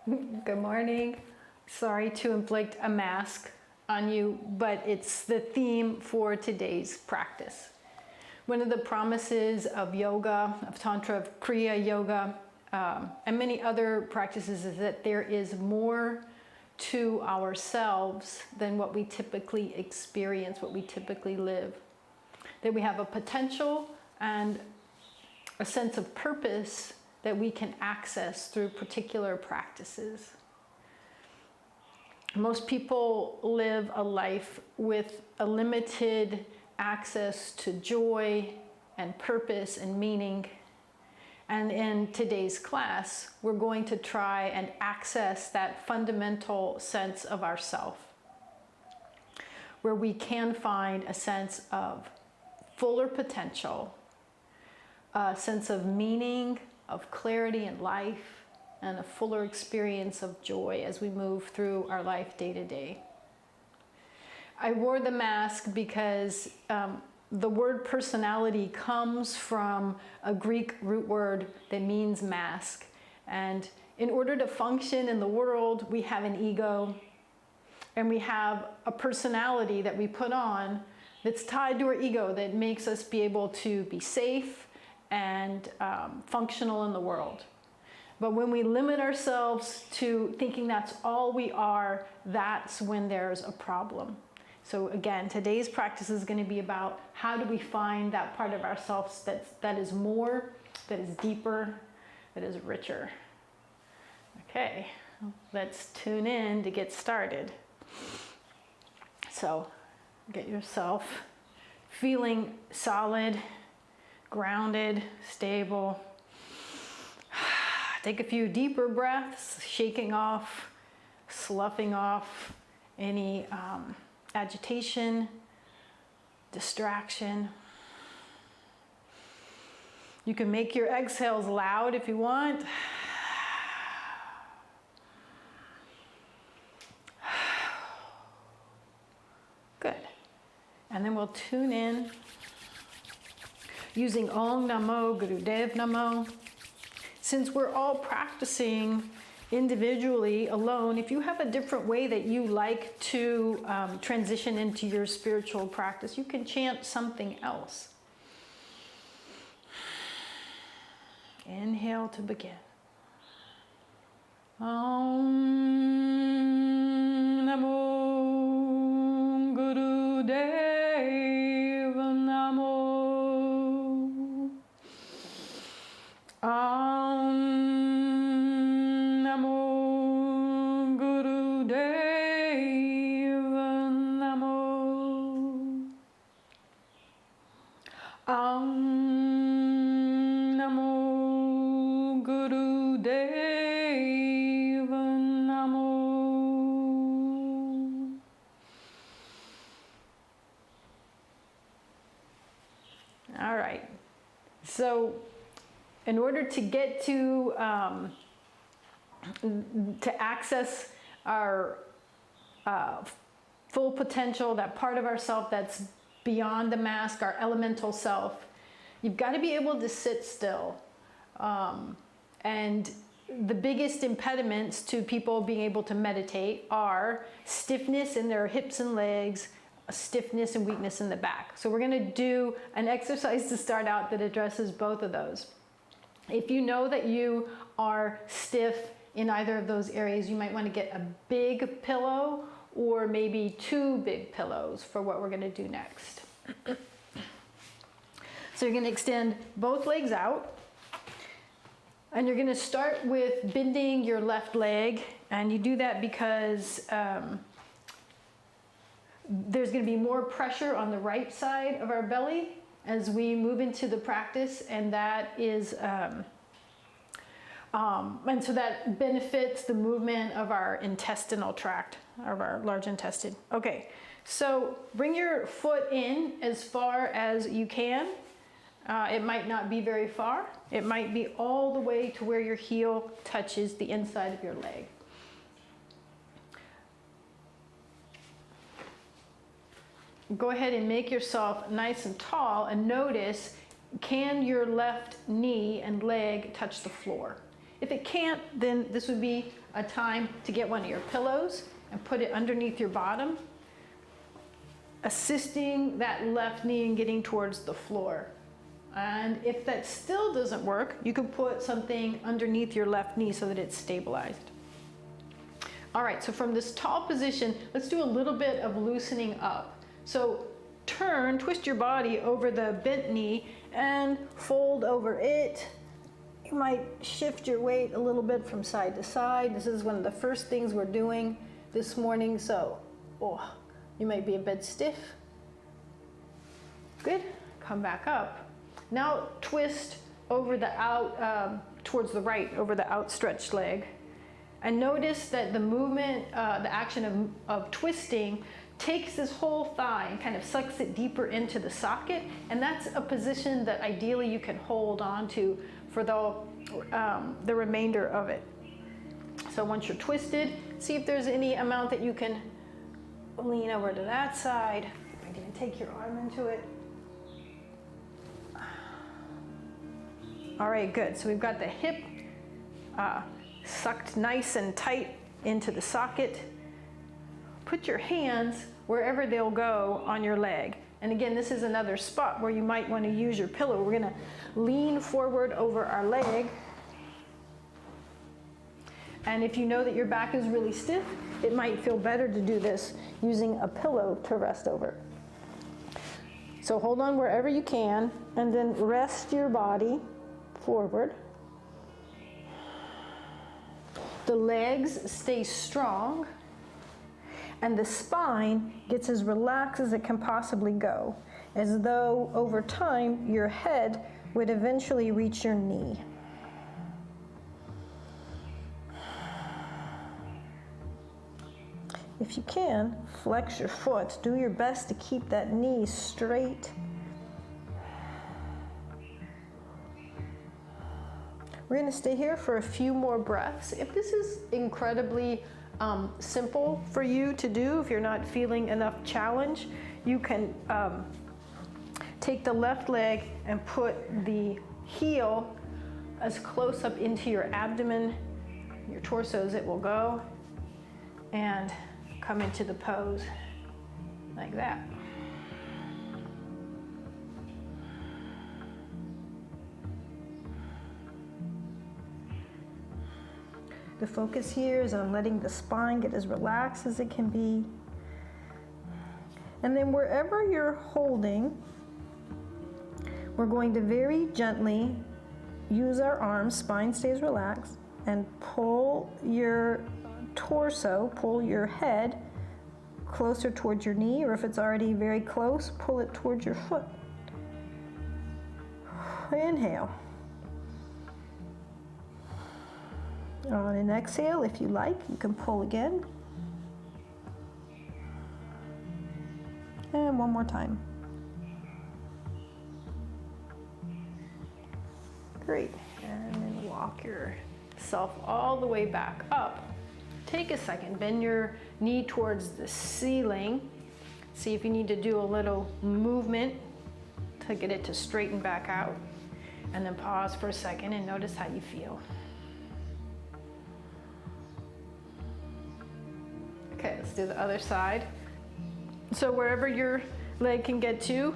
Good morning. Sorry to inflict a mask on you, but it's the theme for today's practice. One of the promises of yoga, of tantra, of Kriya yoga, and many other practices is that there is more to ourselves than what we typically experience, what we typically live. That we have a potential and a sense of purpose that we can access through particular practices. Most people live a life with a limited access to joy and purpose and meaning. And in today's class, we're going to try and access that fundamental sense of ourself, where we can find a sense of fuller potential, a sense of meaning, of clarity in life, and a fuller experience of joy as we move through our life day to day. I wore the mask because the word personality comes from a Greek root word that means mask. And in order to function in the world, we have an ego and we have a personality that we put on that's tied to our ego that makes us be able to be safe and functional in the world. But when we limit ourselves to thinking that's all we are, that's when there's a problem. So again, today's practice is going to be about how do we find that part of ourselves that is more, that is deeper, that is richer. Okay, let's tune in to get started. So get yourself feeling solid, grounded, stable. Take a few deeper breaths, shaking off, sloughing off any agitation, distraction. You can make your exhales loud if you want. Good. And then we'll tune in using Om Namo Gurudev Namo. Since we're all practicing individually, alone, if you have a different way that you like to transition into your spiritual practice, you can chant something else. Inhale to begin. Om Namo Gurudev Namo. Om Namo Gurudev Namo. Om Namo Gurudev Namo. All right. So in order to get to access our full potential, that part of ourself that's beyond the mask, our elemental self, you've got to be able to sit still. And the biggest impediments to people being able to meditate are stiffness in their hips and legs, stiffness and weakness in the back. So we're going to do an exercise to start out that addresses both of those. If you know that you are stiff in either of those areas, you might want to get a big pillow or maybe two big pillows for what we're going to do next. So you're going to extend both legs out. And you're going to start with bending your left leg. And you do that because there's going to be more pressure on the right side of our belly as we move into the practice, and that is, and so that benefits the movement of our intestinal tract, of our large intestine. Okay, so bring your foot in as far as you can. It might not be very far. It might be all the way to where your heel touches the inside of your leg. Go ahead and make yourself nice and tall and notice, can your left knee and leg touch the floor? If it can't, then this would be a time to get one of your pillows and put it underneath your bottom, assisting that left knee in getting towards the floor. And if that still doesn't work, you can put something underneath your left knee so that it's stabilized. All right, so from this tall position, let's do a little bit of loosening up. So twist your body over the bent knee and fold over it. You might shift your weight a little bit from side to side. This is one of the first things we're doing this morning, so you might be a bit stiff. Good, come back up. Now twist over the towards the right, over the outstretched leg. And notice that the movement, the action of twisting takes this whole thigh and kind of sucks it deeper into the socket. And that's a position that ideally you can hold on to for the remainder of it. So once you're twisted, see if there's any amount that you can lean over to that side. Again, take your arm into it. All right, good. So we've got the hip sucked nice and tight into the socket. Put your hands wherever they'll go on your leg. And again, this is another spot where you might want to use your pillow. We're going to lean forward over our leg. And if you know that your back is really stiff, it might feel better to do this using a pillow to rest over. So hold on wherever you can, and then rest your body forward. The legs stay strong, and the spine gets as relaxed as it can possibly go, as though over time your head would eventually reach your knee. If you can, flex your foot. Do your best to keep that knee straight. We're going to stay here for a few more breaths. If this is incredibly simple for you to do, if you're not feeling enough challenge, you can take the left leg and put the heel as close up into your abdomen, your torso as it will go, and come into the pose like that. The focus here is on letting the spine get as relaxed as it can be. And then wherever you're holding, we're going to very gently use our arms, spine stays relaxed, and pull your torso, pull your head closer towards your knee, or if it's already very close, pull it towards your foot. Inhale. On an exhale, if you like, you can pull again. And one more time. Great. And then walk yourself all the way back up. Take a second, bend your knee towards the ceiling. See if you need to do a little movement to get it to straighten back out. And then pause for a second and notice how you feel. Okay, let's do the other side. So wherever your leg can get to,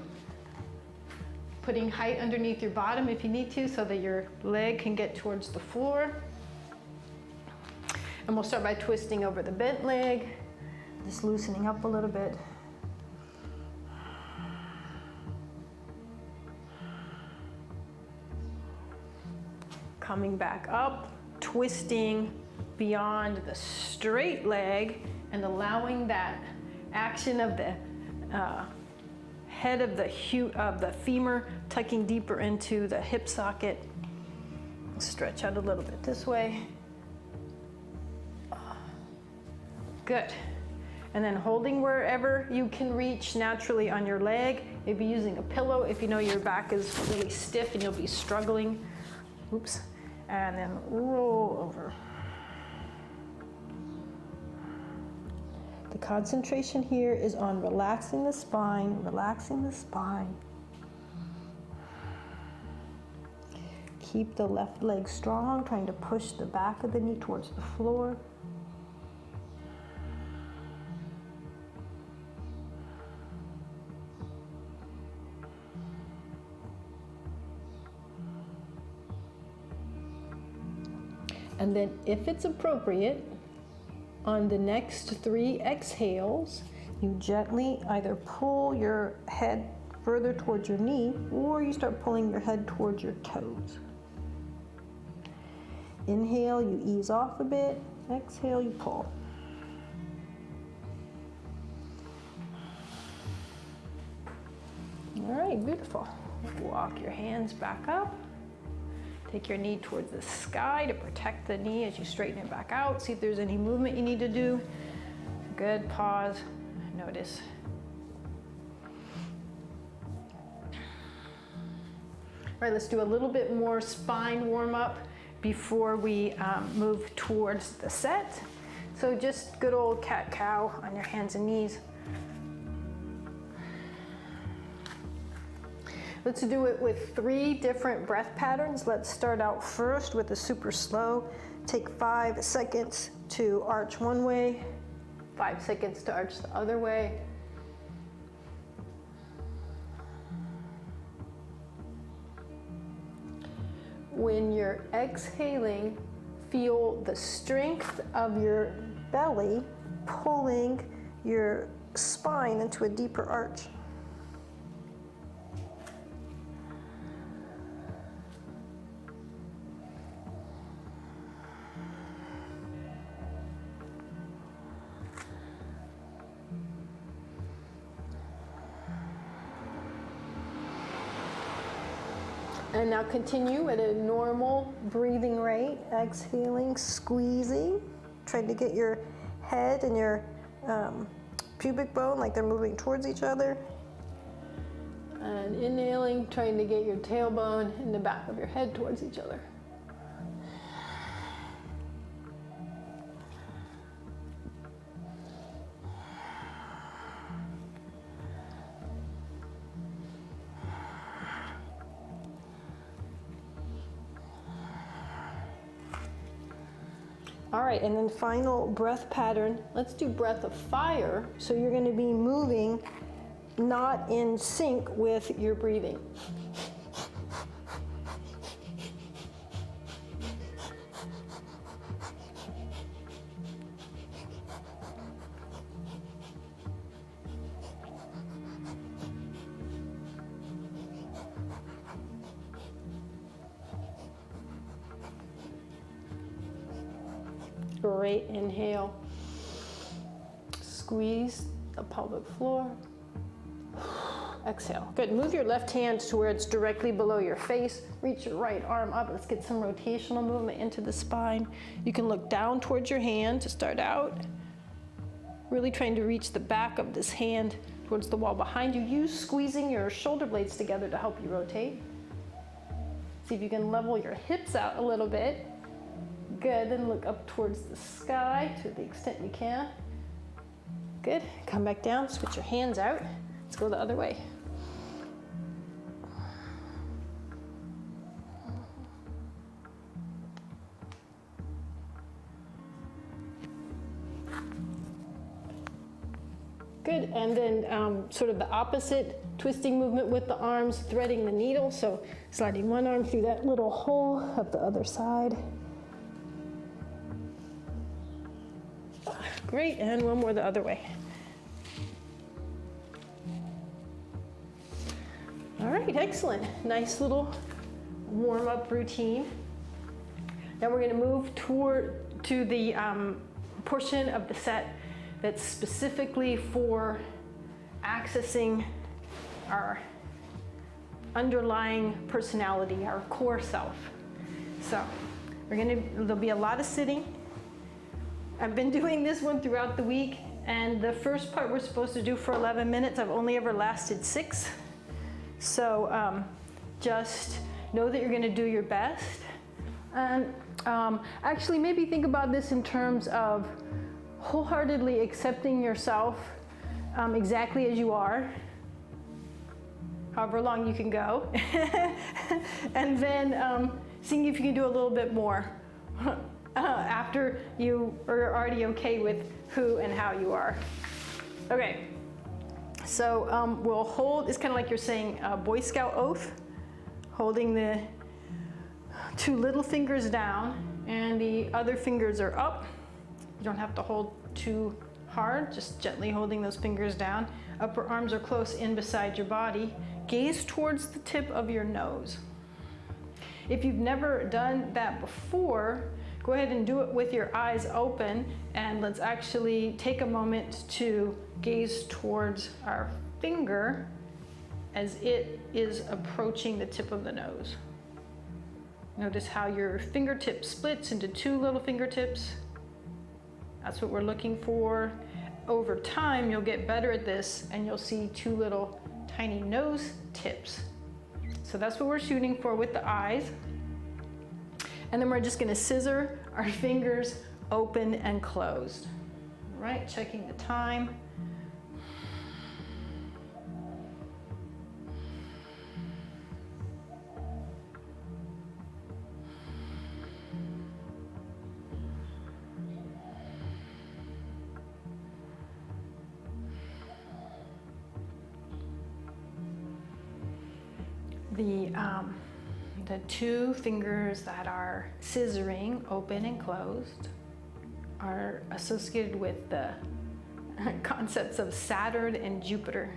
putting height underneath your bottom if you need to so that your leg can get towards the floor. And we'll start by twisting over the bent leg, just loosening up a little bit. Coming back up, twisting beyond the straight leg and allowing that action of the head of the femur tucking deeper into the hip socket. Stretch out a little bit this way. Good. And then holding wherever you can reach naturally on your leg, maybe using a pillow if you know your back is really stiff and you'll be struggling. Oops. And then roll over. The concentration here is on relaxing the spine, relaxing the spine. keep the left leg strong, trying to push the back of the knee towards the floor. And then if it's appropriate, on the next 3 exhales, you gently either pull your head further towards your knee, or you start pulling your head towards your toes. Inhale, you ease off a bit. Exhale, you pull. All right, beautiful. Walk your hands back up. Take your knee towards the sky to protect the knee as you straighten it back out. See if there's any movement you need to do. Good, pause, notice. All right, let's do a little bit more spine warm up before we move towards the set. So just good old cat-cow on your hands and knees. Let's do it with 3 different breath patterns. Let's start out first with the super slow. Take 5 seconds to arch one way, 5 seconds to arch the other way. When you're exhaling, feel the strength of your belly pulling your spine into a deeper arch. And now continue at a normal breathing rate, exhaling, squeezing, trying to get your head and your pubic bone like they're moving towards each other. And inhaling, trying to get your tailbone and the back of your head towards each other. All right, and then final breath pattern. Let's do breath of fire. So you're going to be moving not in sync with your breathing. Great, inhale. Squeeze the pelvic floor. Exhale. Good, move your left hand to where it's directly below your face. Reach your right arm up. Let's get some rotational movement into the spine. You can look down towards your hand to start out. Really trying to reach the back of this hand towards the wall behind you. Use squeezing your shoulder blades together to help you rotate. See if you can level your hips out a little bit. Good, then look up towards the sky to the extent you can. Good, come back down, switch your hands out. Let's go the other way. Good, and then sort of the opposite twisting movement with the arms, threading the needle. So sliding one arm through that little hole of the other side. Great, and one more the other way. All right, excellent. Nice little warm-up routine. Now we're going to move to the portion of the set that's specifically for accessing our underlying personality, our core self. So there'll be a lot of sitting. I've been doing this one throughout the week, and the first part we're supposed to do for 11 minutes. I've only ever lasted 6. So just know that you're going to do your best. And actually maybe think about this in terms of wholeheartedly accepting yourself exactly as you are, however long you can go. And then seeing if you can do a little bit more after you are already okay with who and how you are. Okay, so we'll hold, it's kind of like you're saying a Boy Scout oath, holding the 2 little fingers down and the other fingers are up. You don't have to hold too hard, just gently holding those fingers down. Upper arms are close in beside your body. Gaze towards the tip of your nose. If you've never done that before, go ahead and do it with your eyes open, and let's actually take a moment to gaze towards our finger as it is approaching the tip of the nose. Notice how your fingertip splits into 2 little fingertips. That's what we're looking for. Over time, you'll get better at this and you'll see 2 little tiny nose tips. So that's what we're shooting for with the eyes. And then we're just gonna scissor our fingers open and closed. All right, checking the time. The 2 fingers that are scissoring open and closed are associated with the concepts of Saturn and Jupiter.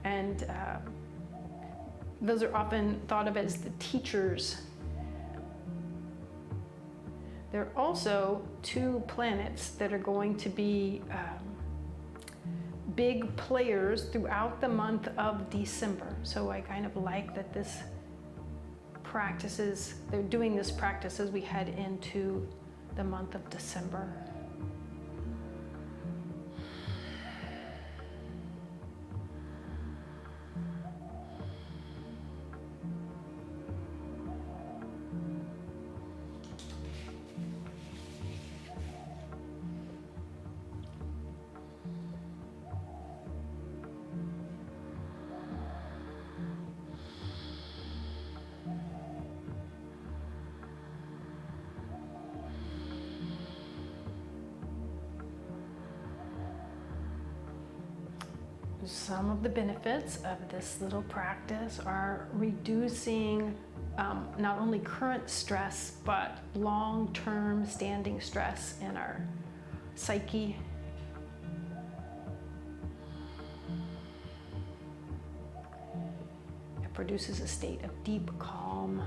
And those are often thought of as the teachers. There are also 2 planets that are going to be big players throughout the month of December. So I kind of like that this practices, they're doing this practice as we head into the month of December. Some of the benefits of this little practice are reducing not only current stress, but long-term standing stress in our psyche. It produces a state of deep calm.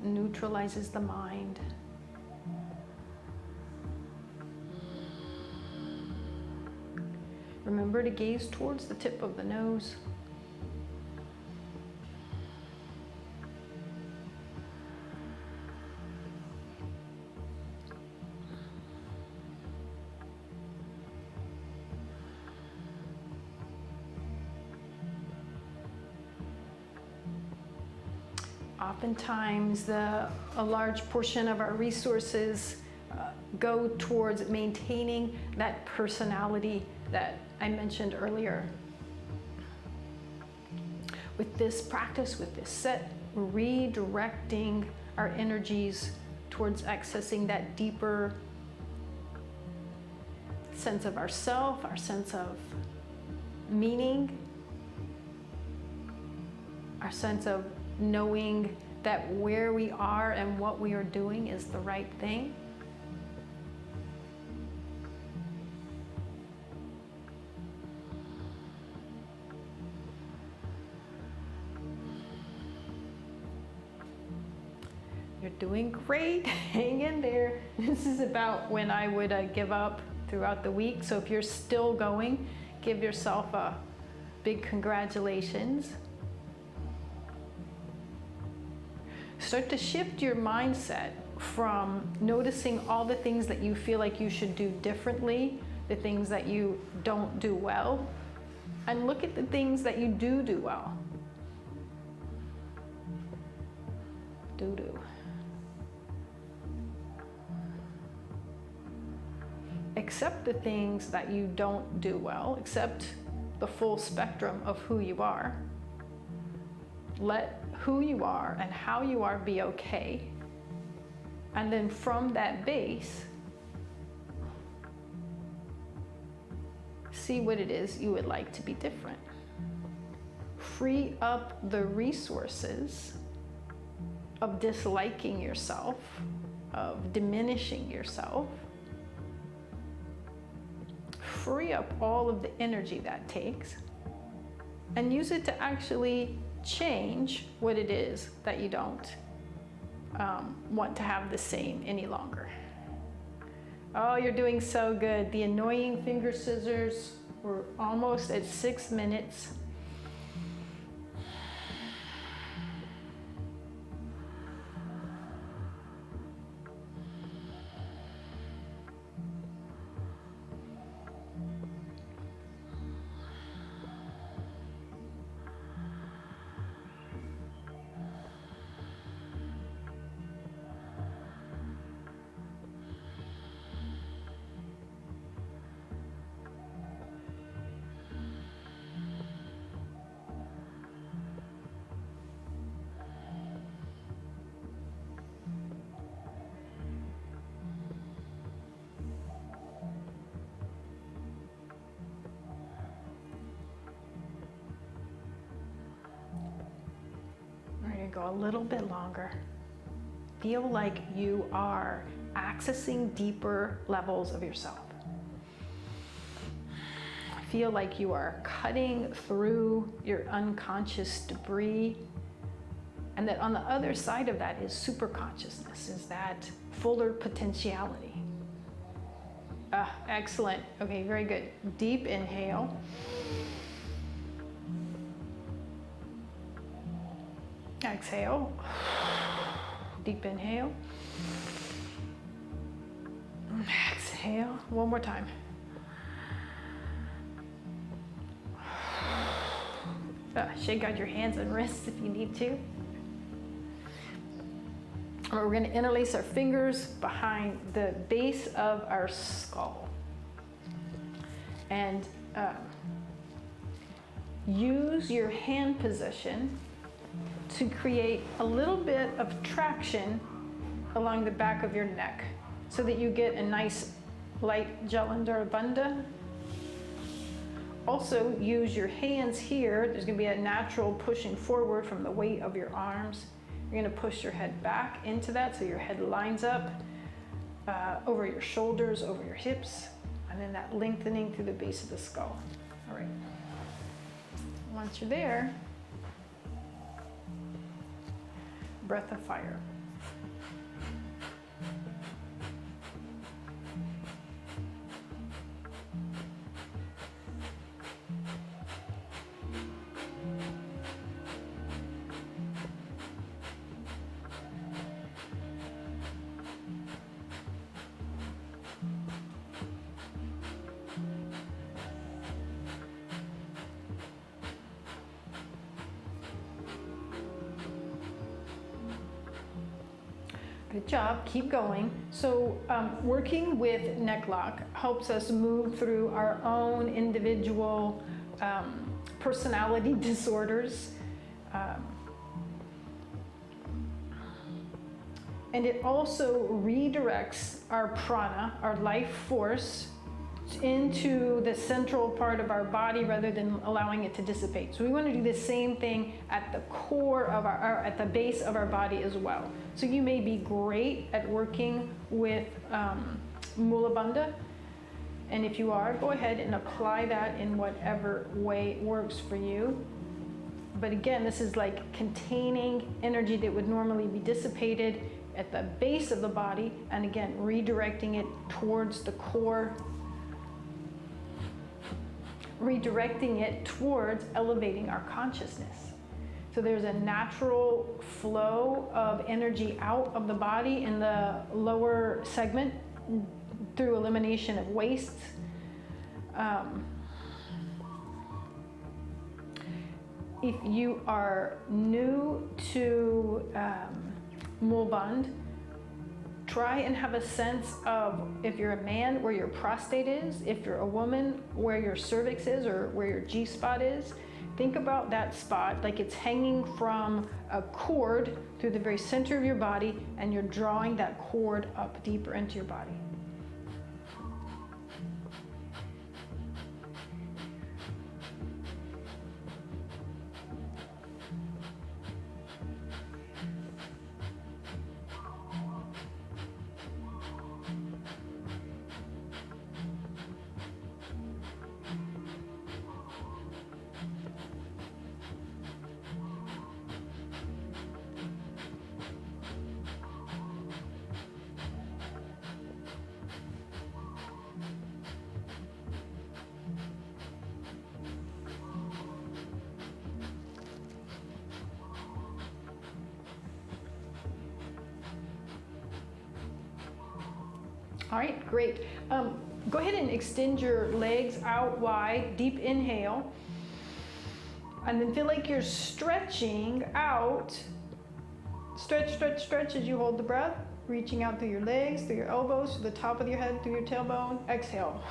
Neutralizes the mind. Remember to gaze towards the tip of the nose. Oftentimes, a large portion of our resources go towards maintaining that personality that I mentioned earlier. With this practice, with this set, we're redirecting our energies towards accessing that deeper sense of ourself, our sense of meaning, our sense of knowing that where we are and what we are doing is the right thing. You're doing great. Hang in there. This is about when I would give up throughout the week. So if you're still going, give yourself a big congratulations. Start to shift your mindset from noticing all the things that you feel like you should do differently, the things that you don't do well, and look at the things that you do well. Do. Accept the things that you don't do well. Accept the full spectrum of who you are. Let who you are and how you are be okay. And then from that base, see what it is you would like to be different. Free up the resources of disliking yourself, of diminishing yourself. Free up all of the energy that takes and use it to actually change what it is that you don't want to have the same any longer. Oh, you're doing so good. The annoying finger scissors, we're almost at 6 minutes. Go a little bit longer. Feel like you are accessing deeper levels of yourself. Feel like you are cutting through your unconscious debris, and that on the other side of that is super consciousness, is that fuller potentiality. Excellent. Okay, very good. Deep inhale. Exhale. Deep inhale. Exhale. One more time. Shake out your hands and wrists if you need to. We're going to interlace our fingers behind the base of our skull. And use your hand position to create a little bit of traction along the back of your neck so that you get a nice light Jalandhara Bandha. Also use your hands here. There's going to be a natural pushing forward from the weight of your arms. You're going to push your head back into that so your head lines up over your shoulders, over your hips, and then that lengthening through the base of the skull. All right. Once you're there, breath of fire. Good job, keep going. So working with neck lock helps us move through our own individual personality disorders. And it also redirects our prana, our life force, into the central part of our body rather than allowing it to dissipate. So we want to do the same thing at the core of at the base of our body as well. So you may be great at working with Mula Bandha, and if you are, go ahead and apply that in whatever way works for you. But again, this is like containing energy that would normally be dissipated at the base of the body, and again, redirecting it towards the core, redirecting it towards elevating our consciousness. So there's a natural flow of energy out of the body in the lower segment through elimination of waste. If you are new to Mulband, try and have a sense of, if you're a man, where your prostate is, if you're a woman, where your cervix is or where your G-spot is. Think about that spot like it's hanging from a cord through the very center of your body, and you're drawing that cord up deeper into your body. All right, great. Go ahead and extend your legs out wide, deep inhale. And then feel like you're stretching out. Stretch, stretch, stretch as you hold the breath. Reaching out through your legs, through your elbows, to the top of your head, through your tailbone. Exhale.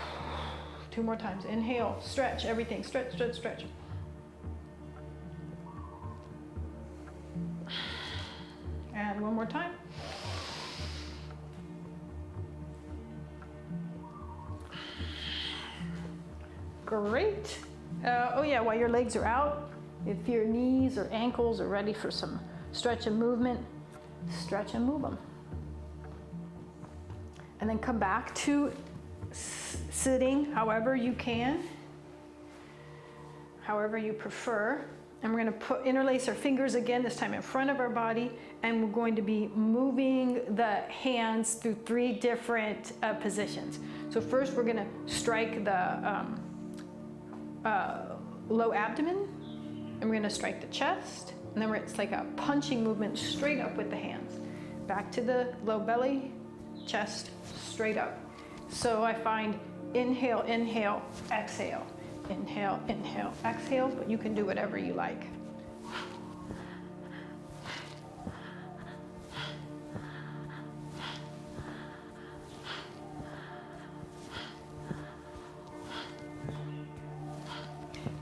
2 more times. Inhale, stretch everything. Stretch, stretch, stretch. And 1 more time. Great. Oh yeah, while your legs are out, if your knees or ankles are ready for some stretch and movement, stretch and move them. And then come back to sitting however you can, however you prefer. And we're going to interlace our fingers again, this time in front of our body, and we're going to be moving the hands through 3 different positions. So first we're going to strike the low abdomen, and we're going to strike the chest, and then it's like a punching movement straight up with the hands. Back to the low belly, chest, straight up. So I find inhale, inhale, exhale. Inhale, inhale, exhale, but you can do whatever you like.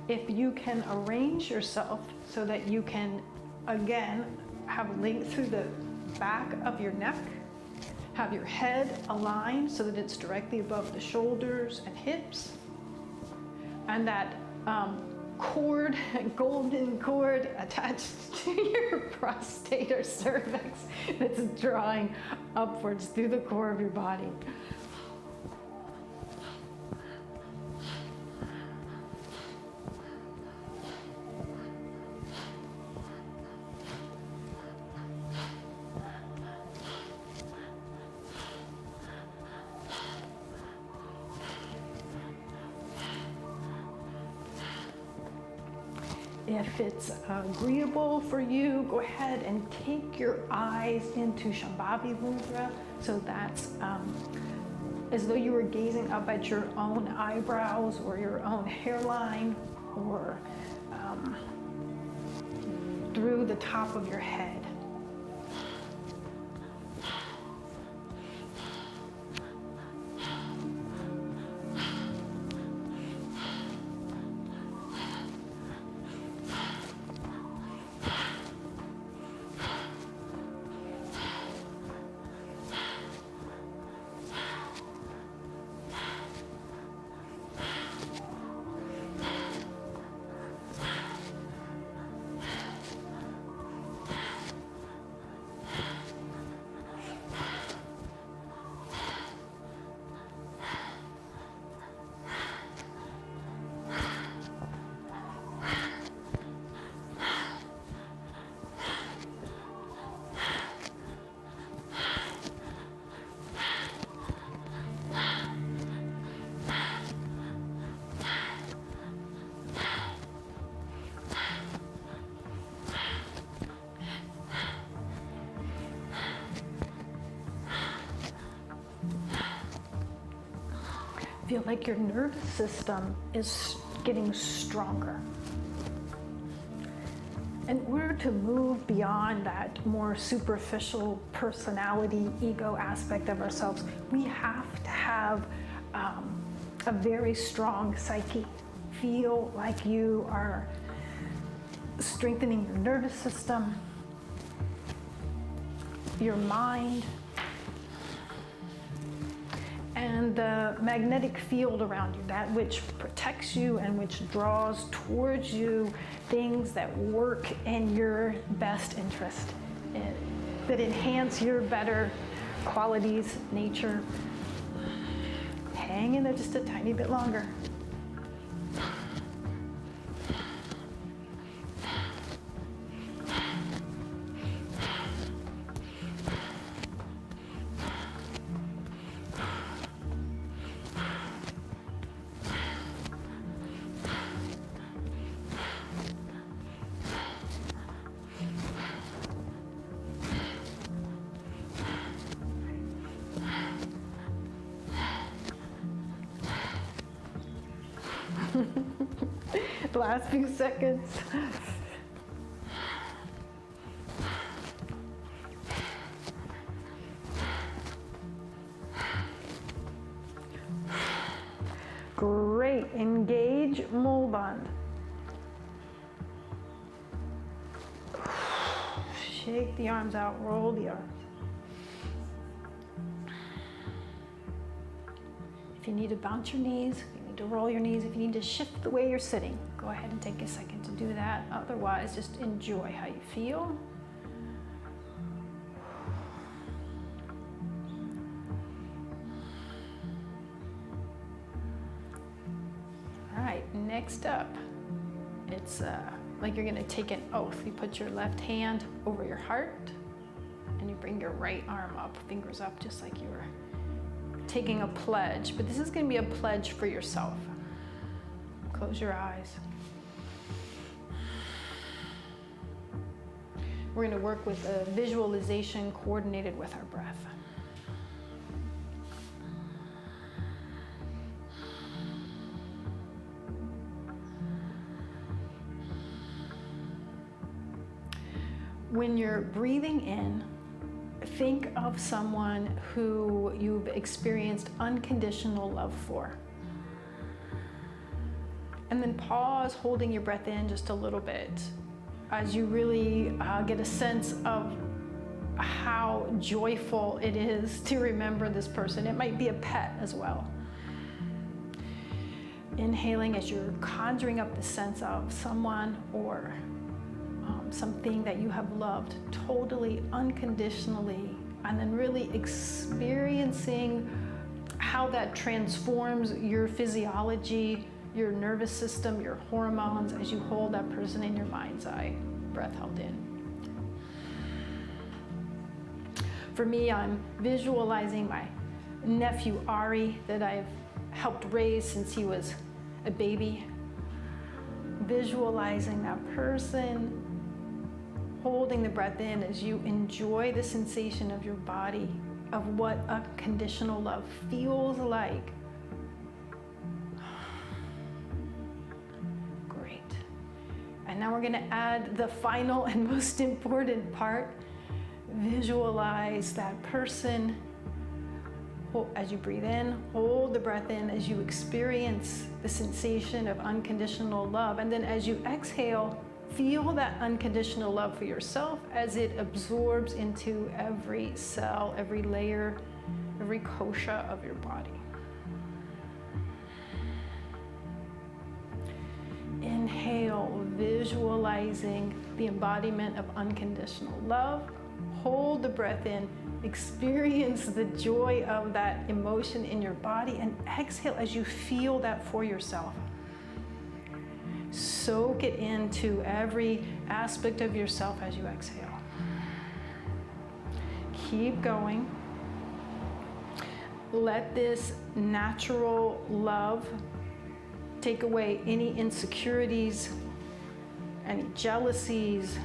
If you can arrange yourself so that you can, again, have length through the back of your neck, have your head aligned so that it's directly above the shoulders and hips, and that cord, golden cord attached to your prostate or cervix that's drawing upwards through the core of your body. If it's agreeable for you, go ahead and take your eyes into Shambhavi Mudra. So that's as though you were gazing up at your own eyebrows or your own hairline, or through the top of your head. Feel like your nervous system is getting stronger. In order to move beyond that more superficial personality, ego aspect of ourselves, we have to have a very strong psyche. Feel like you are strengthening your nervous system, your mind, and the magnetic field around you, that which protects you and which draws towards you things that work in your best interest, that enhance your better qualities, nature. Hang in there just a tiny bit longer. The last few seconds. Great. Engage mole band. Shake the arms out, roll the arms. If you need to bounce your knees, if you need to roll your knees, if you need to shift the way you're sitting, go ahead and take a second to do that. Otherwise, just enjoy how you feel. All right, next up, it's like you're gonna take an oath. You put your left hand over your heart and you bring your right arm up, fingers up, just like you were taking a pledge, but this is going to be a pledge for yourself. Close your eyes. We're going to work with a visualization coordinated with our breath. When you're breathing in, think of someone who you've experienced unconditional love for. And then pause, holding your breath in just a little bit as you really get a sense of how joyful it is to remember this person. It might be a pet as well. Inhaling as you're conjuring up the sense of someone or something that you have loved totally unconditionally, and then really experiencing how that transforms your physiology, your nervous system, your hormones as you hold that person in your mind's eye, breath held in. For me, I'm visualizing my nephew Ari that I've helped raise since he was a baby. Visualizing that person, holding the breath in as you enjoy the sensation of your body, of what unconditional love feels like. Great. And now we're going to add the final and most important part. Visualize that person. As you breathe in, hold the breath in as you experience the sensation of unconditional love. And then as you exhale, feel that unconditional love for yourself as it absorbs into every cell, every layer, every kosha of your body. Inhale, visualizing the embodiment of unconditional love. Hold the breath in, experience the joy of that emotion in your body, and exhale as you feel that for yourself. Soak it into every aspect of yourself as you exhale. Keep going. Let this natural love take away any insecurities, any jealousies,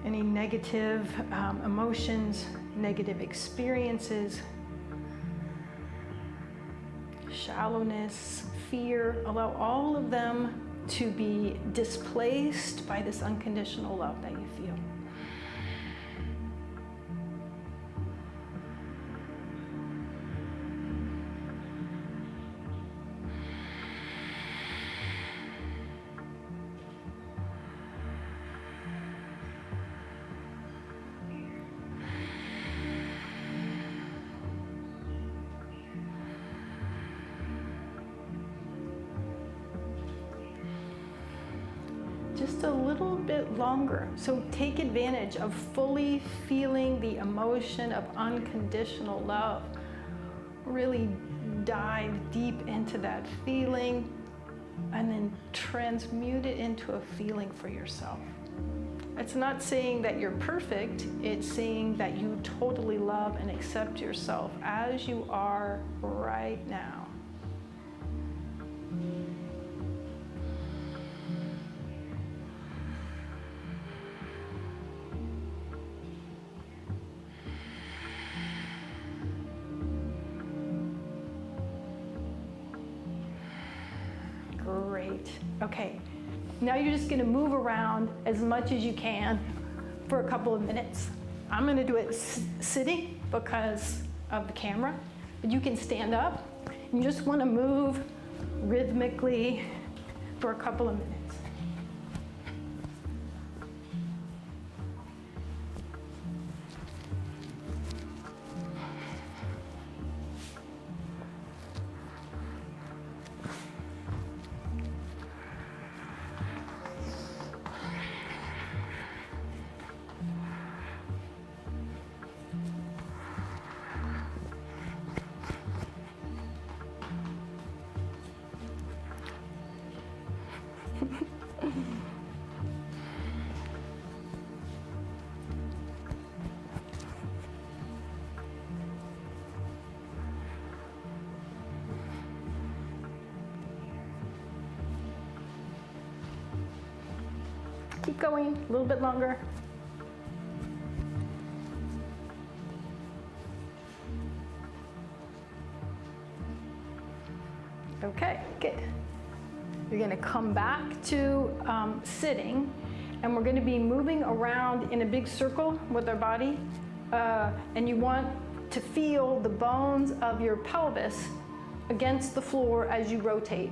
any negative emotions, negative experiences, shallowness, fear. Allow all of them to be displaced by this unconditional love that you feel. Just a little bit longer. So take advantage of fully feeling the emotion of unconditional love. Really dive deep into that feeling and then transmute it into a feeling for yourself. It's not saying that you're perfect, it's saying that you totally love and accept yourself as you are right now. Great. Okay. Now you're just going to move around as much as you can for a couple of minutes. I'm going to do it sitting because of the camera, but you can stand up. You just want to move rhythmically for a couple of minutes. Keep going, a little bit longer. Okay, good. You're going to come back to sitting, and we're going to be moving around in a big circle with our body, and you want to feel the bones of your pelvis against the floor as you rotate.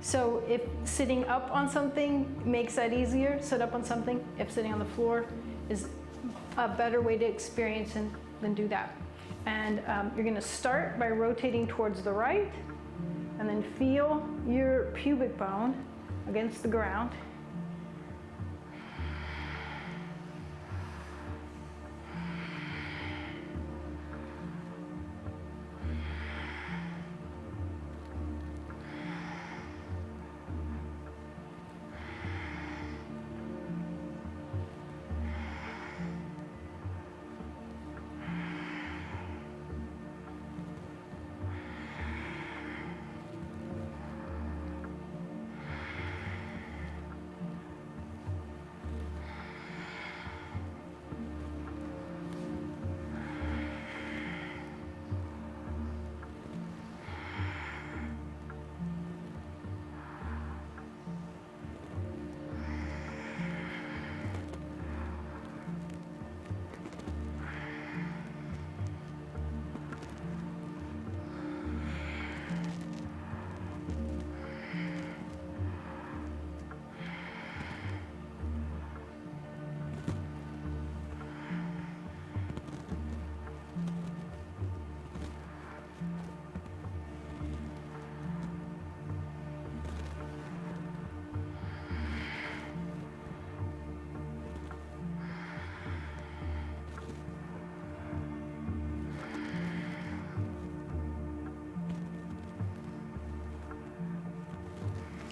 So if sitting up on something makes that easier, sit up on something. If sitting on the floor is a better way to experience it, then do that. And you're going to start by rotating towards the right, and then feel your pubic bone against the ground.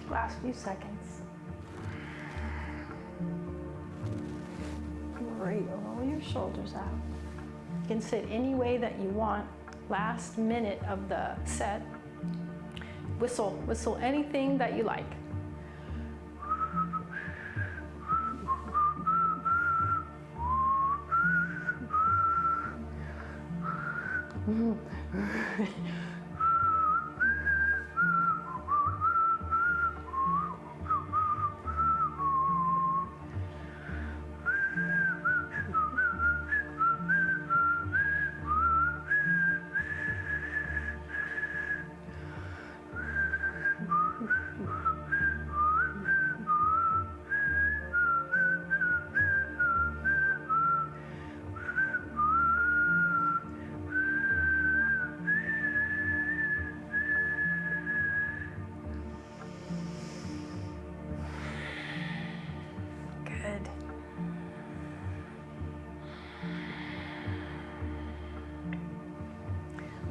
Last few seconds. Great, roll your shoulders out. You can sit any way that you want. Last minute of the set. Whistle anything that you like.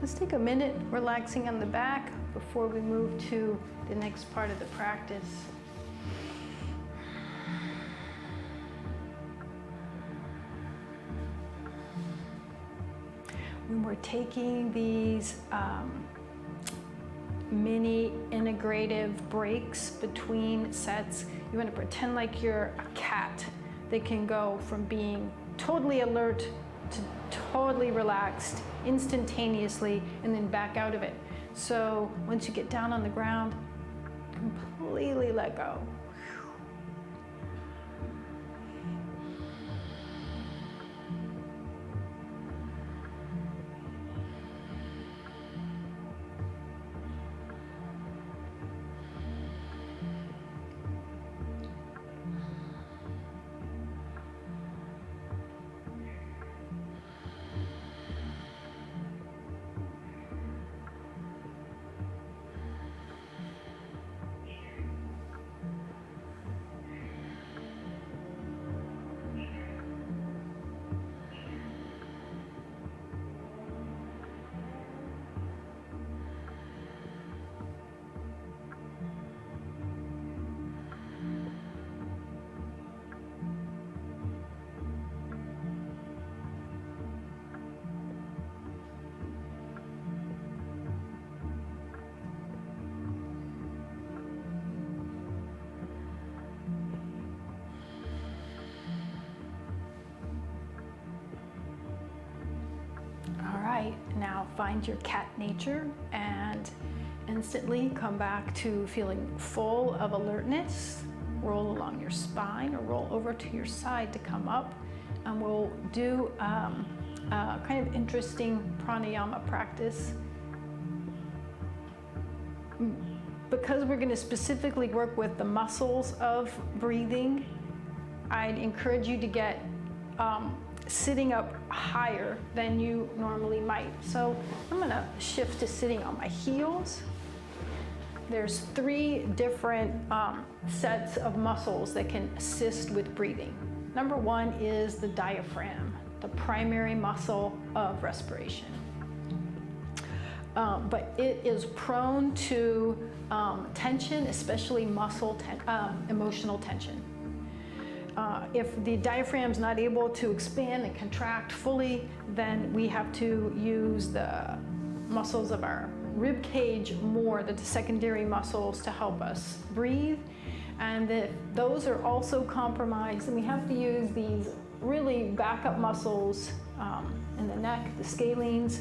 Let's take a minute relaxing on the back before we move to the next part of the practice. When we're taking these mini integrative breaks between sets, you want to pretend like you're a cat. They can go from being totally alert to totally relaxed instantaneously and then back out of it. So once you get down on the ground, completely let go. Now find your cat nature and instantly come back to feeling full of alertness. Roll along your spine or roll over to your side to come up. And we'll do a kind of interesting pranayama practice. Because we're going to specifically work with the muscles of breathing, I'd encourage you to get sitting up higher than you normally might. So I'm going to shift to sitting on my heels. There's 3 different sets of muscles that can assist with breathing. Number 1 is the diaphragm, the primary muscle of respiration. But it is prone to tension, especially emotional tension. If the diaphragm's not able to expand and contract fully, then we have to use the muscles of our rib cage more, the secondary muscles, to help us breathe. And if those are also compromised, then we have to use these really backup muscles in the neck, the scalenes,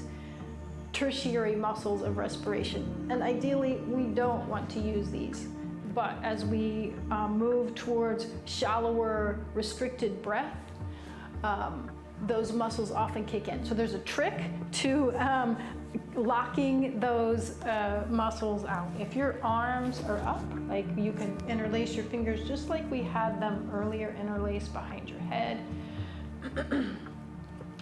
tertiary muscles of respiration. And ideally, we don't want to use these. But as we move towards shallower, restricted breath, those muscles often kick in. So there's a trick to locking those muscles out. If your arms are up, like you can interlace your fingers just like we had them earlier, interlaced behind your head.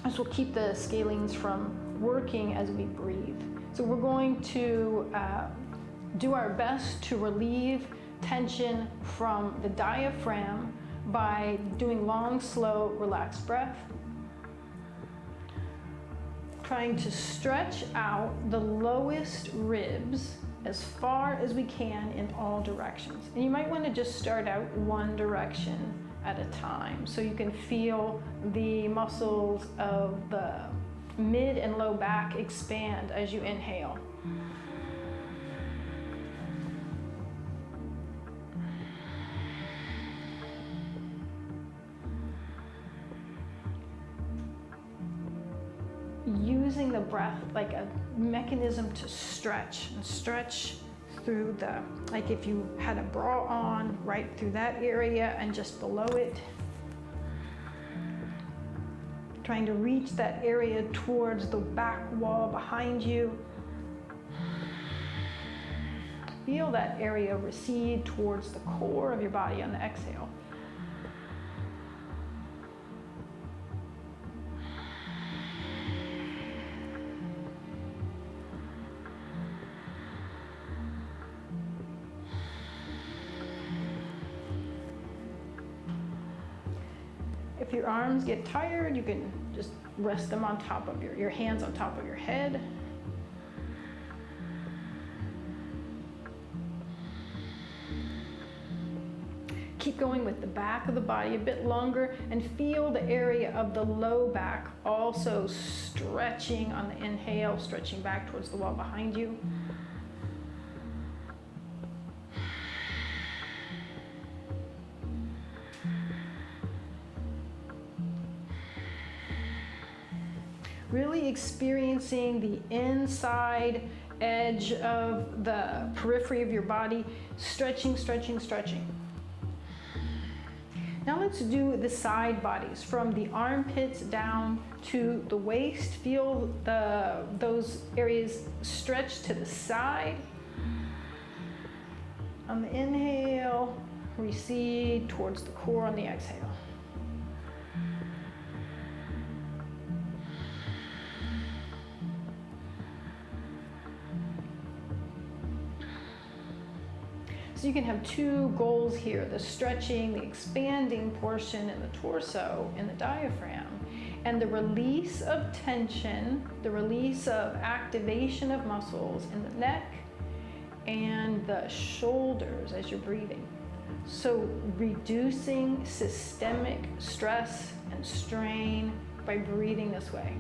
This will keep the scalenes from working as we breathe. So we're going to do our best to relieve tension from the diaphragm by doing long, slow, relaxed breath. Trying to stretch out the lowest ribs as far as we can in all directions. And you might want to just start out one direction at a time so you can feel the muscles of the mid and low back expand as you inhale. Using the breath like a mechanism to stretch and stretch through the, like if you had a bra on, right through that area and just below it. Trying to reach that area towards the back wall behind you. Feel that area recede towards the core of your body on the exhale. If your arms get tired, you can just rest them on top of your hands on top of your head. Keep going with the back of the body a bit longer and feel the area of the low back also stretching on the inhale, stretching back towards the wall behind you. Really experiencing the inside edge of the periphery of your body, stretching, stretching, stretching. Now let's do the side bodies from the armpits down to the waist. Feel those areas stretch to the side. On the inhale, recede towards the core on the exhale. So you can have two goals here, the stretching, the expanding portion in the torso, in the diaphragm, and the release of tension, the release of activation of muscles in the neck and the shoulders as you're breathing. So reducing systemic stress and strain by breathing this way.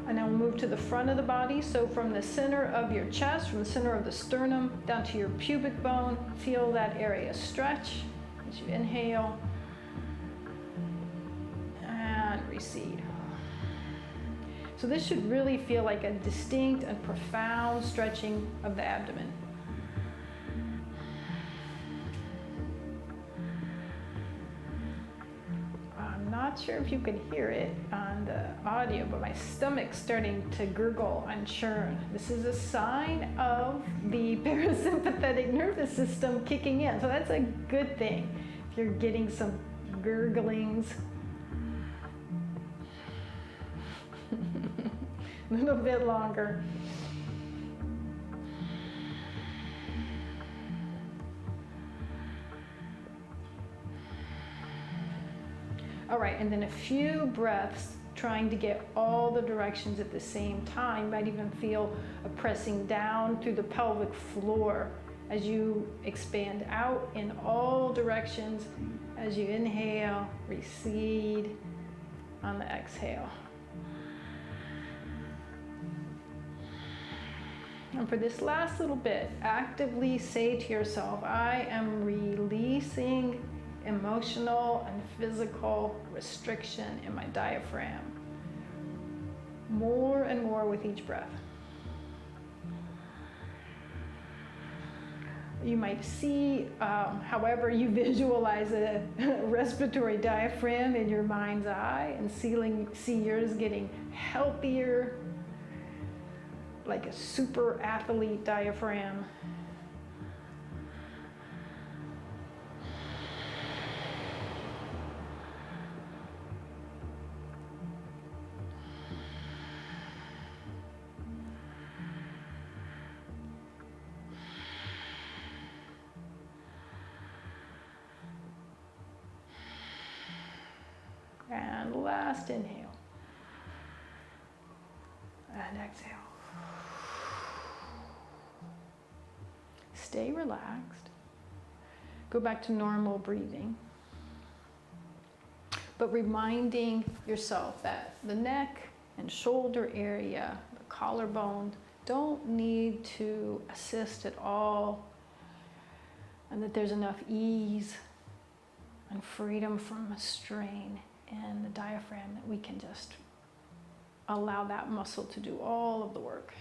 And now we'll move to the front of the body. So from the center of your chest, from the center of the sternum down to your pubic bone, feel that area stretch as you inhale and recede. So this should really feel like a distinct and profound stretching of the abdomen. I'm not sure if you can hear it on the audio, but my stomach's starting to gurgle and churn. This is a sign of the parasympathetic nervous system kicking in. So that's a good thing if you're getting some gurglings. A little bit longer. All right, and then a few breaths trying to get all the directions at the same time. You might even feel a pressing down through the pelvic floor as you expand out in all directions. As you inhale, recede on the exhale. And for this last little bit, actively say to yourself, I am releasing emotional and physical restriction in my diaphragm. More and more with each breath. You might see, however you visualize a respiratory diaphragm in your mind's eye and see yours getting healthier, like a super athlete diaphragm. And last inhale. And exhale. Stay relaxed. Go back to normal breathing. But reminding yourself that the neck and shoulder area, the collarbone, don't need to assist at all, and that there's enough ease and freedom from a strain in the diaphragm that we can just allow that muscle to do all of the work.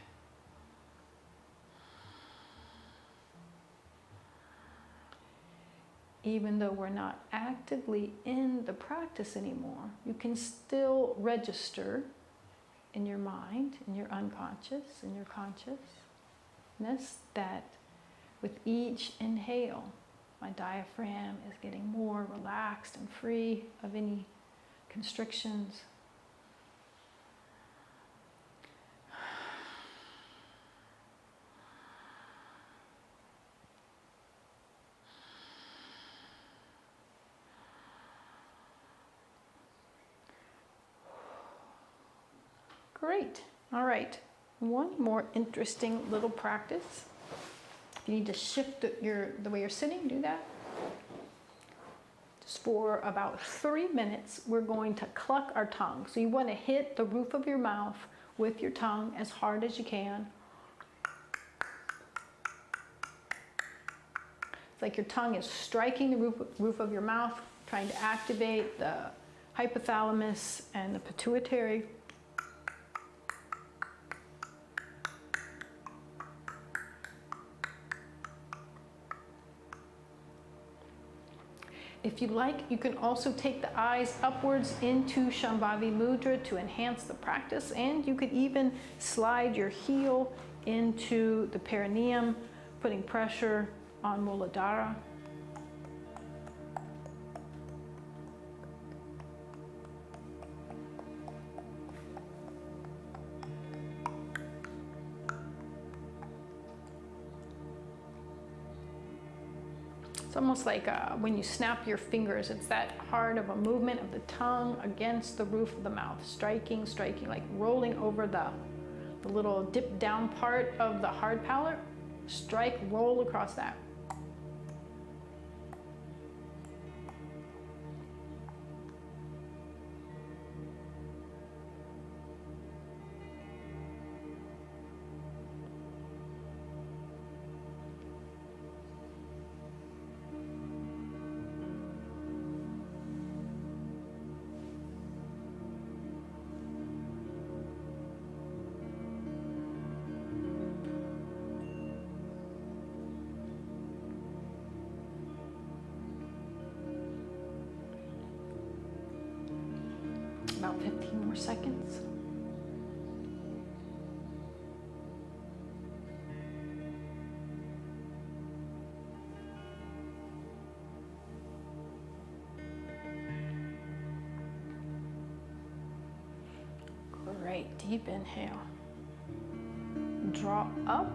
Even though we're not actively in the practice anymore, you can still register in your mind, in your unconscious, in your consciousness, that with each inhale, my diaphragm is getting more relaxed and free of any constrictions. Great. All right. One more interesting little practice. If you need to shift the way you're sitting, do that. Just for about 3 minutes, we're going to cluck our tongue. So you want to hit the roof of your mouth with your tongue as hard as you can. It's like your tongue is striking the roof of your mouth, trying to activate the hypothalamus and the pituitary. If you like, you can also take the eyes upwards into Shambhavi Mudra to enhance the practice, and you could even slide your heel into the perineum, putting pressure on Muladhara. It's almost like when you snap your fingers, it's that hard of a movement of the tongue against the roof of the mouth, striking, like rolling over the little dip down part of the hard palate. Strike, roll across that. About 15 more seconds. Great, deep inhale. Draw up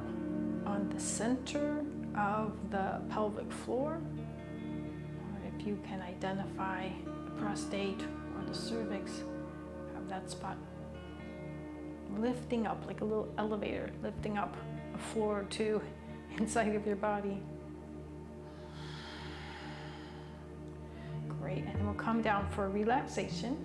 on the center of the pelvic floor. Or if you can identify the prostate or the cervix, that spot. Lifting up like a little elevator, lifting up a floor or two inside of your body. Great, and then we'll come down for relaxation.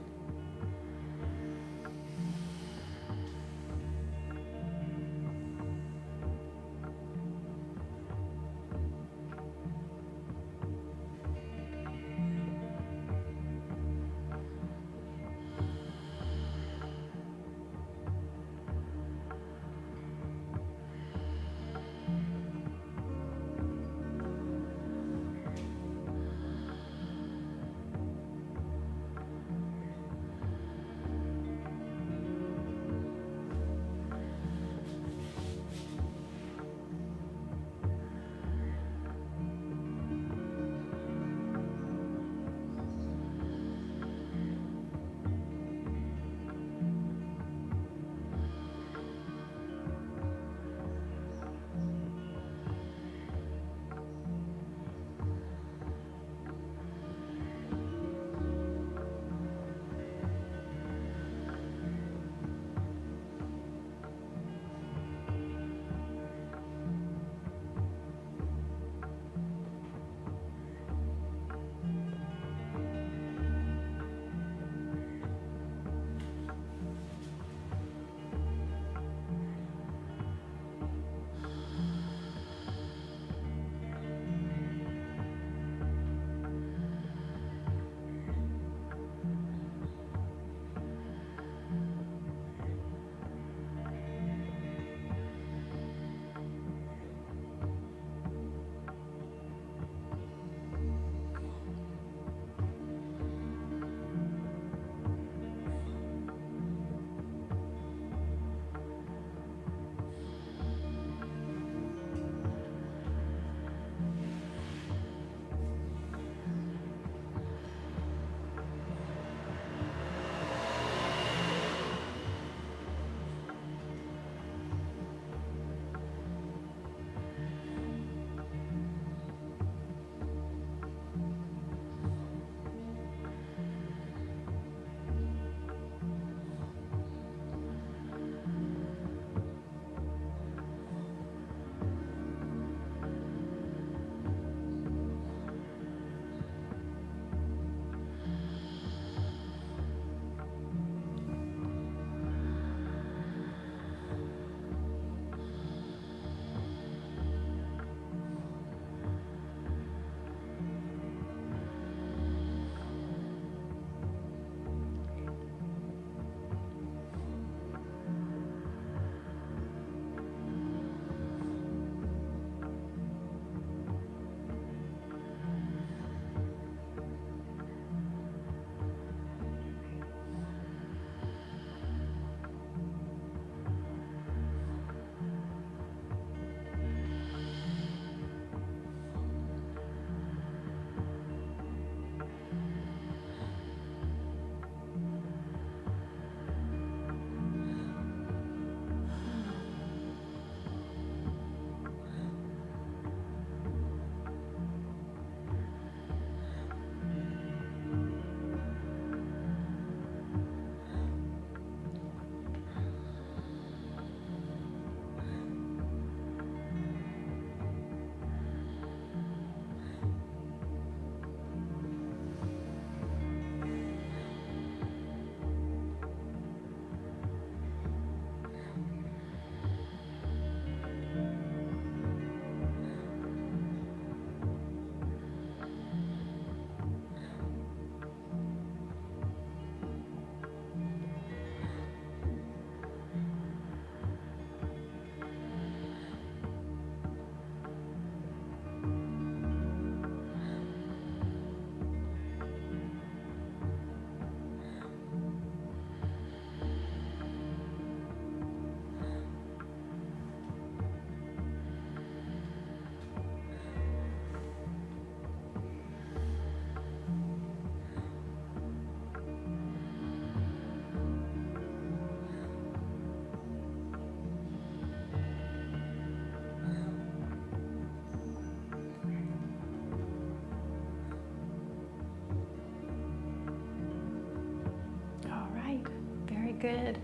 good.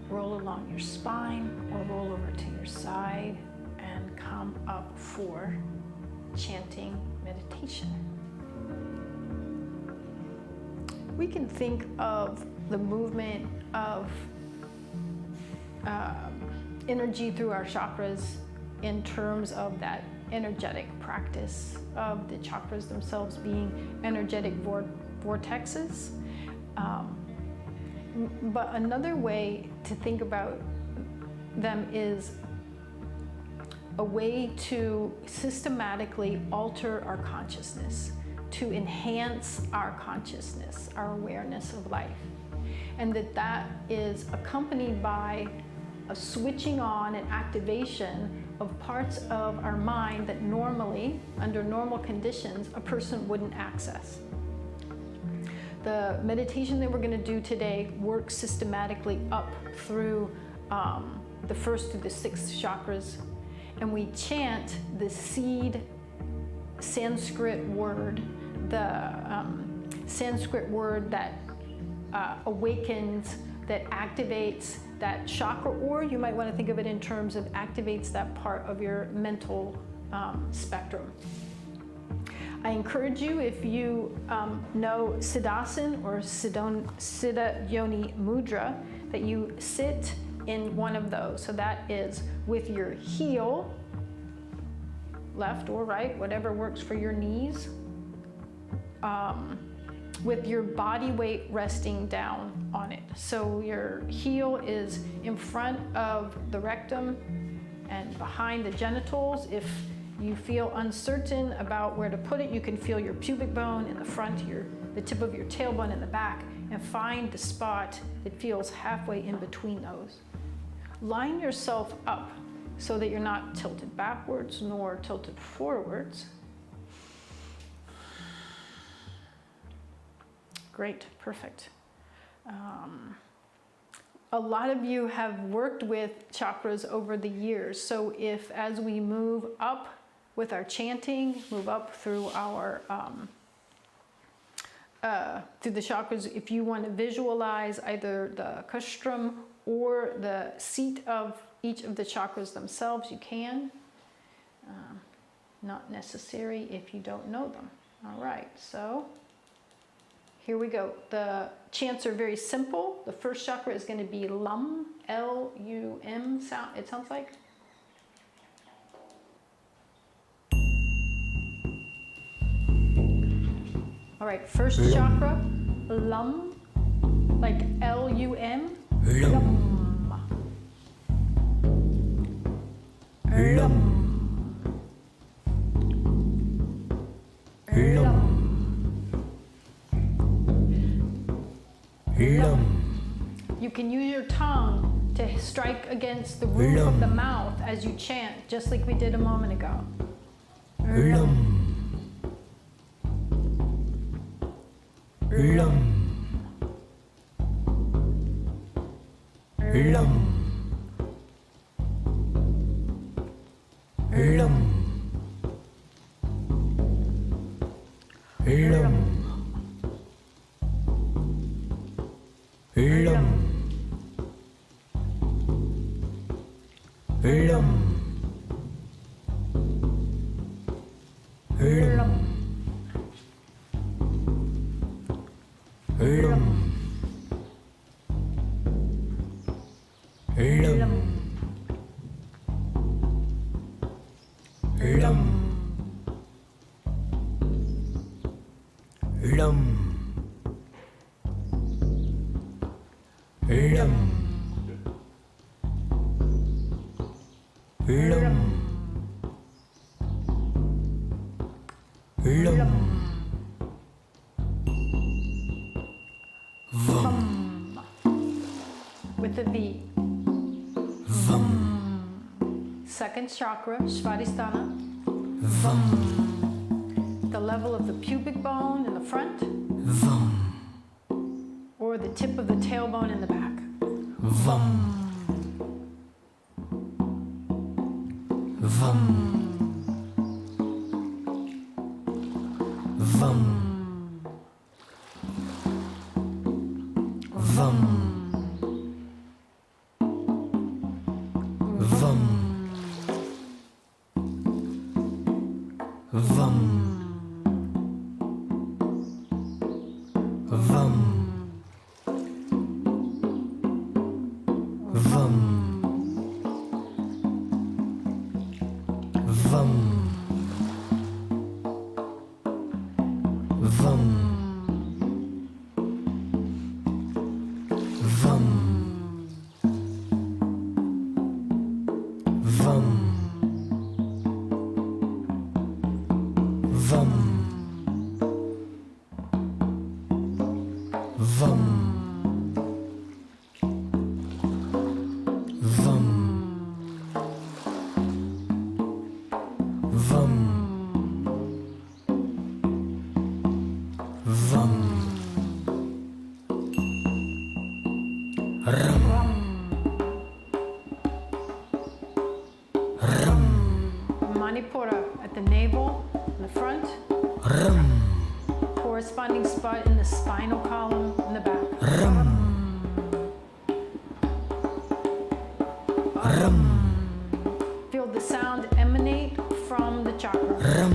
Roll along your spine or roll over to your side and come up for chanting meditation. We can think of the movement of energy through our chakras in terms of that energetic practice of the chakras themselves being energetic vortexes. But another way to think about them is a way to systematically alter our consciousness, to enhance our consciousness, our awareness of life. And that is accompanied by a switching on and activation of parts of our mind that normally, under normal conditions, a person wouldn't access. The meditation that we're going to do today works systematically up through the first through the sixth chakras, and we chant the seed Sanskrit word, the Sanskrit word that awakens, that activates that chakra, or you might want to think of it in terms of activates that part of your mental spectrum. I encourage you, if you know Siddhasan or Siddha Yoni Mudra, that you sit in one of those. So that is with your heel, left or right, whatever works for your knees, with your body weight resting down on it. So your heel is in front of the rectum and behind the genitals. If you feel uncertain about where to put it, you can feel your pubic bone in the front, the tip of your tailbone in the back, and find the spot that feels halfway in between those. Line yourself up so that you're not tilted backwards nor tilted forwards. Great, perfect. A lot of you have worked with chakras over the years, so if as we move up with our chanting, move up through our through the chakras, if you want to visualize either the kastram or the seat of each of the chakras themselves, you can. Not necessary if you don't know them. All right, so here we go. The chants are very simple. The first chakra is going to be Lum, L-U-M sound, it sounds like. All right, first chakra, Lum, like L-U-M. Lum. Lum. Lum. You can use your tongue to strike against the roof of the mouth as you chant, just like we did a moment ago. Lum. Lum. Lum. Lum. Lum. With a V. Second chakra, Svadhisthana. The level of the pubic bone in the front. Or the tip of the tailbone in the back. Manipura at the navel, in the front. Corresponding spot in the spinal column in the back. Feel the sound emanate from the chakra.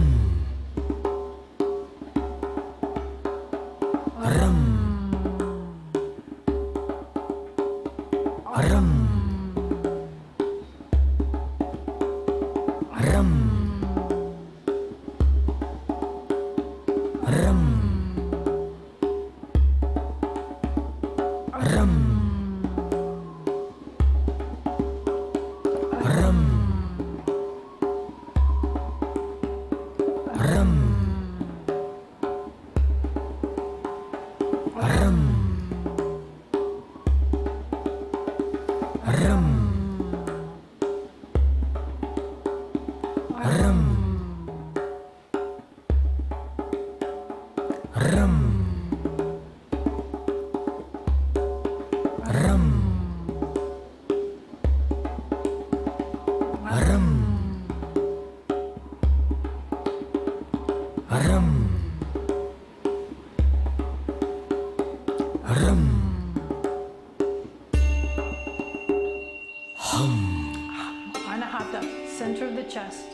Anahata, center of the chest.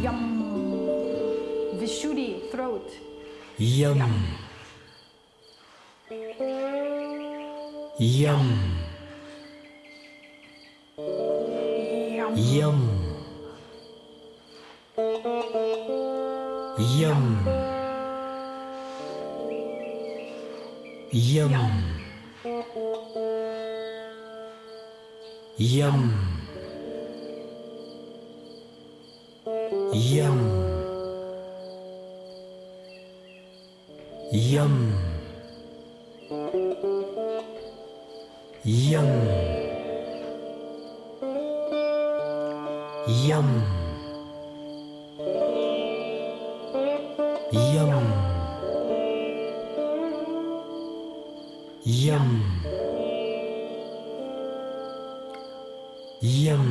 Yum. Vishuddhi, throat. Yum. Yum. Yum. Yum. Yum. Yum. Yum. Yum. Yum. Yum. Yum. Yum. Yum. Yum.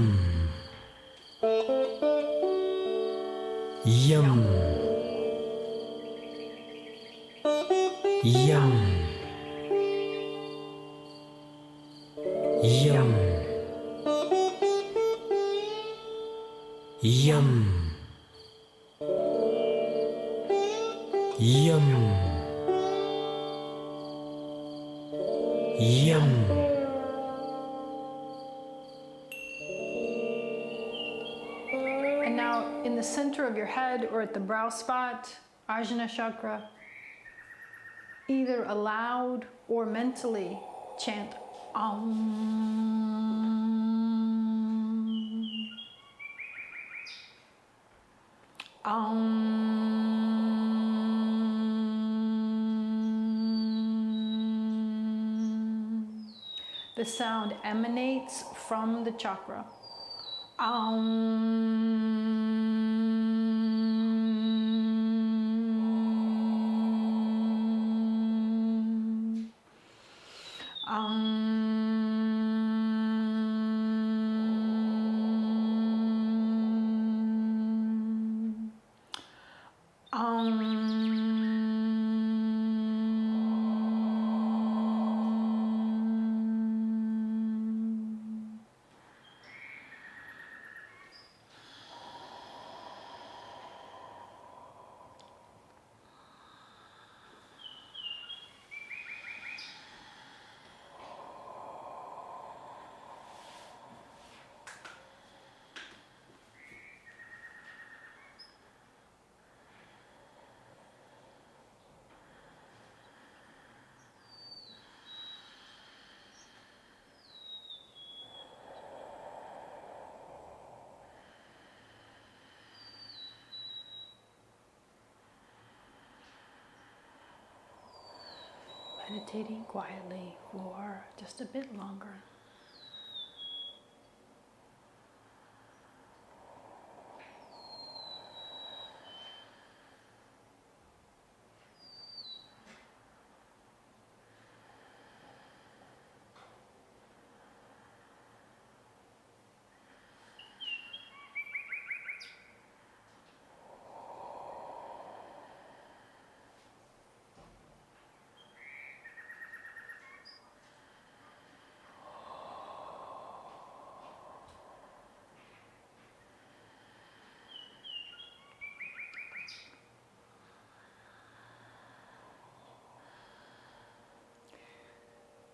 Yum. Yum. Yum. Yum. Yum. And now in the center of your head or at the brow spot, Ajna chakra, either aloud or mentally chant Om. Om. The sound emanates from the chakra. Meditating quietly for just a bit longer.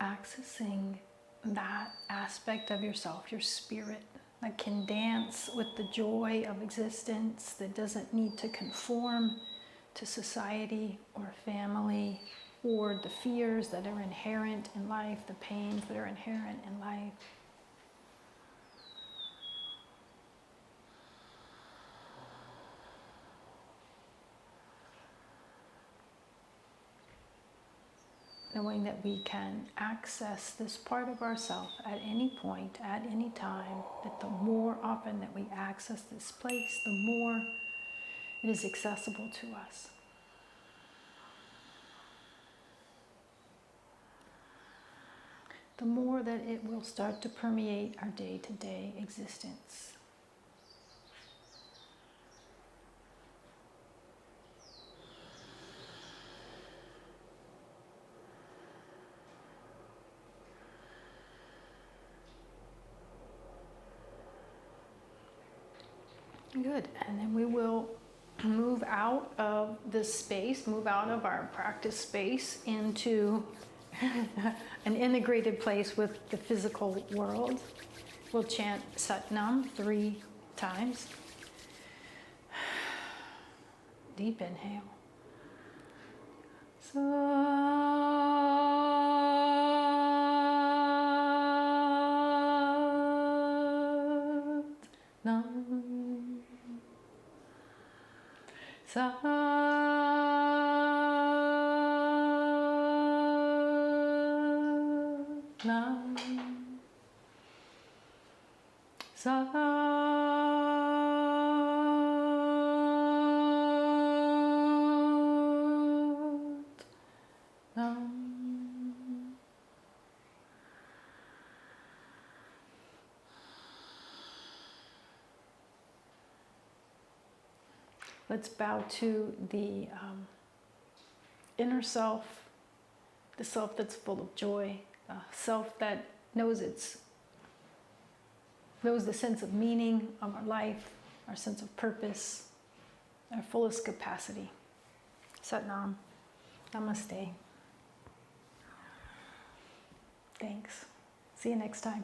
Accessing that aspect of yourself, your spirit, that can dance with the joy of existence, that doesn't need to conform to society or family or the fears that are inherent in life, the pains that are inherent in life. Knowing that we can access this part of ourself at any point, at any time, that the more often that we access this place, the more it is accessible to us. The more that it will start to permeate our day-to-day existence. Good, and then we will move out of this space, move out of our practice space into an integrated place with the physical world. We'll chant Satnam 3 times. Deep inhale. Let's bow to the inner self, the self that's full of joy, the self that knows the sense of meaning of our life, our sense of purpose, our fullest capacity. Satnam. Namaste. Thanks. See you next time.